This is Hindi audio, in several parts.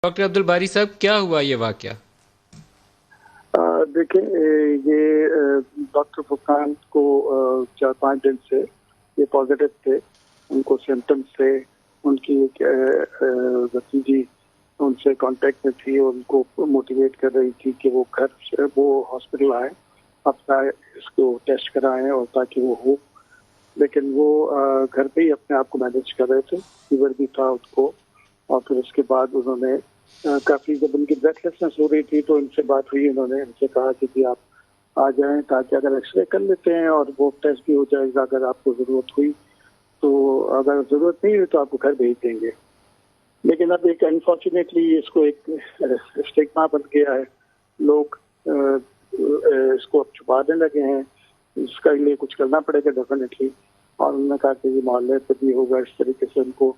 डॉक्टर अब्दुल बारी साहब, क्या हुआ ये वाकया? देखिए, ये डॉक्टर फुरकान को 4-5 दिन से ये पॉजिटिव थे। उनको सिम्टम्स थे। उनकी एक भतीजी उनसे कांटेक्ट में थी और उनको मोटिवेट कर रही थी कि वो घर से वो हॉस्पिटल आए, अपना इसको टेस्ट कराएं और ताकि वो हो। लेकिन वो घर पे ही अपने आप को मैनेज कर रहे थे। फीवर भी था उनको। और फिर उसके बाद उन्होंने काफ़ी, जब उनकी ब्रेथलेसनेस हो रही थी तो इनसे बात हुई। उन्होंने इनसे कहा कि जी आप आ जाएं ताकि अगर एक्सरे कर लेते हैं और वो टेस्ट भी हो जाएगा अगर आपको ज़रूरत हुई तो। अगर ज़रूरत नहीं हुई तो आपको घर भेज देंगे। लेकिन अब एक अनफॉर्चुनेटली इसको एक स्टिग्मा बन गया है। लोग इसको अब छुपाने लगे हैं। इसका लिए कुछ करना पड़ेगा डेफिनेटली। और उन्होंने कहा कि ये मोहल्ले पर भी होगा इस तरीके से। उनको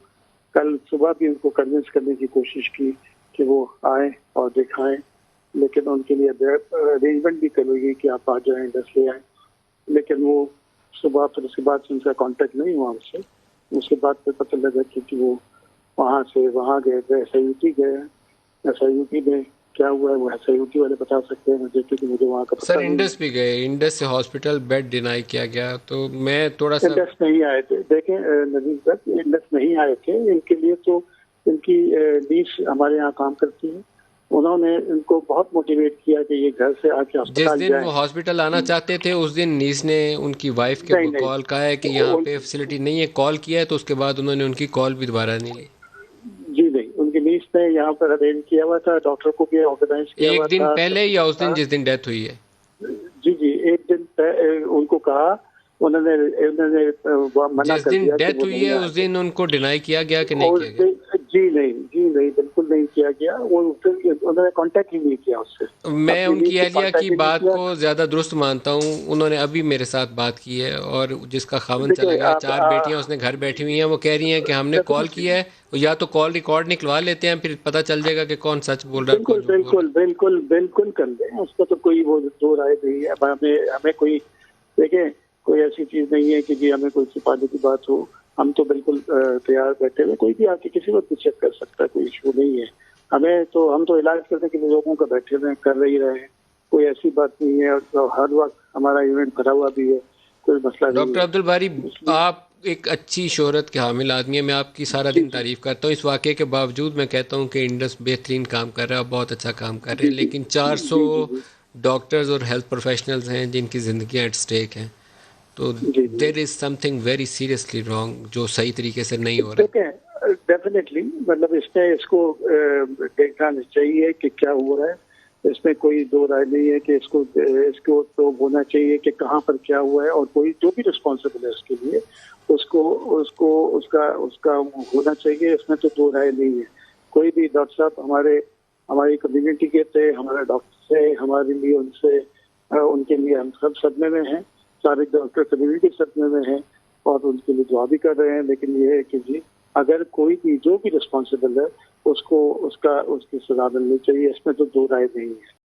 कल सुबह भी उनको कन्विंस करने की कोशिश की कि वो आए और दिखाएं। लेकिन उनके लिए अरेंजमेंट भी करेगी कि आप आ जाएं, 10 ले आए। लेकिन वो सुबह, फिर उसके बाद से उनका कांटेक्ट नहीं हुआ उनसे। उसके बाद फिर पता लगा कि वो वहाँ से वहाँ गए थे, SIUT गए। SIUT में क्या हुआ है वो SIUT वाले बता सकते हैं मुझे, क्योंकि मुझे वहाँ का सर, पता नहीं है। इंडस भी गए, इंडस से हॉस्पिटल बेड डिनाई किया गया, तो मैं थोड़ा सा। इंडस नहीं आए थे। देखें नजीर साहब, इंडस नहीं आए थे। इनके लिए तो इनकी नीस हमारे यहाँ काम करती है। उन्होंने इनको बहुत मोटिवेट किया कि ये घर से आके जिस अस्पताल दिन जाएं। वो हॉस्पिटल आना चाहते थे उस दिन नीस ने उनकी वाइफ नहीं के नहीं, कॉल कहा है कि यहाँ उन, पे फैसिलिटी नहीं है, कॉल किया है, तो उसके बाद उन्होंने उनकी कॉल भी दोबारा नहीं ली। जी नहीं, उनकी नीस ने यहाँ पर अरेंज किया हुआ था, डॉक्टर को भी ऑर्गेनाइज किया एक हुआ दिन था, सब पहले या कुछ उस दिन था। जिस दिन डेथ हुई है? जी जी, एक दिन उनको कहा। उन्होंने उन्होंने मना जिस कर दिन दिया कि डेथ वो हुई नहीं है उस आएंगे। दिन उनको डिनाई किया गया कि नहीं और किया गया? जी नहीं, जी नहीं, बिल्कुल नहीं किया गया। वो फिर उन्होंने कांटेक्ट ही नहीं किया उससे। मैं अपनी नीड उनकी से अहलिया की कांटेक्ट ही नहीं बात किया। को ज़्यादा दुरुस्त मानता हूँ। उन्होंने अभी मेरे साथ बात की है, और जिसका खामन चला देखिए गया, आप 4 बेटियां उसने घर बैठी हुई हैं, वो कह रही हैं कि हमने कॉल डेफिनेटली, किया है। या तो कॉल रिकॉर्ड निकलवा लेते हैं, फिर पता चल जाएगा कि कौन सच बोल रहा है और बिल्कुल कौन झूठ बोल रहा बिल्कुल बिल्कुल बिल्कुल कर लें। उसका तो कोई वो दो राय नहीं है। अब हमें हमें कोई, देखें, कोई ऐसी चीज नहीं है कि जी हमें कोई छिपाने की बात हो। हम तो बिल्कुल तैयार बैठे हुए। कोई भी आके किसी वक्त भी चेक कर सकता है, कोई इशू नहीं है। हमें तो, हम तो इलाज करने के लिए लोगों का बैठे हुए कर ही रहे हैं। कोई ऐसी बात नहीं है। और तो हर वक्त हमारा इवेंट भरा हुआ भी है, कोई मसला है। नहीं डॉक्टर है। अब्दुल बारी, इसलिए आप एक अच्छी शोहरत के हामिल आदमी है। मैं आपकी सारा जी दिन जी तारीफ करता हूँ। इस वाक़े के बावजूद मैं कहता हूँ कि इंडस बेहतरीन काम कर रहा है और बहुत अच्छा काम कर रहे जी हैं, जी लेकिन 400 जी जी जी डॉक्टर्स और हेल्थ प्रोफेशनल्स हैं जिनकी ज़िंदगी एट स्टेक हैं। तो जी जी। There is something very seriously wrong जो सही तरीके से नहीं हो रहा। देखें डेफिनेटली, मतलब इसमें इसको देखना चाहिए कि क्या हो रहा है। इसमें कोई दो राय नहीं है कि इसको तो होना चाहिए कि कहाँ पर क्या हुआ है। और कोई जो भी रिस्पॉन्सिबल है उसके लिए, उसको उसको उसका उसका होना चाहिए। इसमें तो दो राय नहीं है। कोई भी डॉक्टर साहब हमारे, हमारी कम्युनिटी के थे, हमारे डॉक्टर से, हमारे लिए उनसे उनके लिए हम सब सदमे में हैं। सारे डॉक्टर कम्युनिटी सदमे में हैं और उनके लिए दुआ भी कर रहे हैं। लेकिन ये है कि जी अगर कोई भी जो भी रिस्पॉन्सिबल है उसको उसका उसकी सजा मिलनी चाहिए। इसमें तो दो राय नहीं है।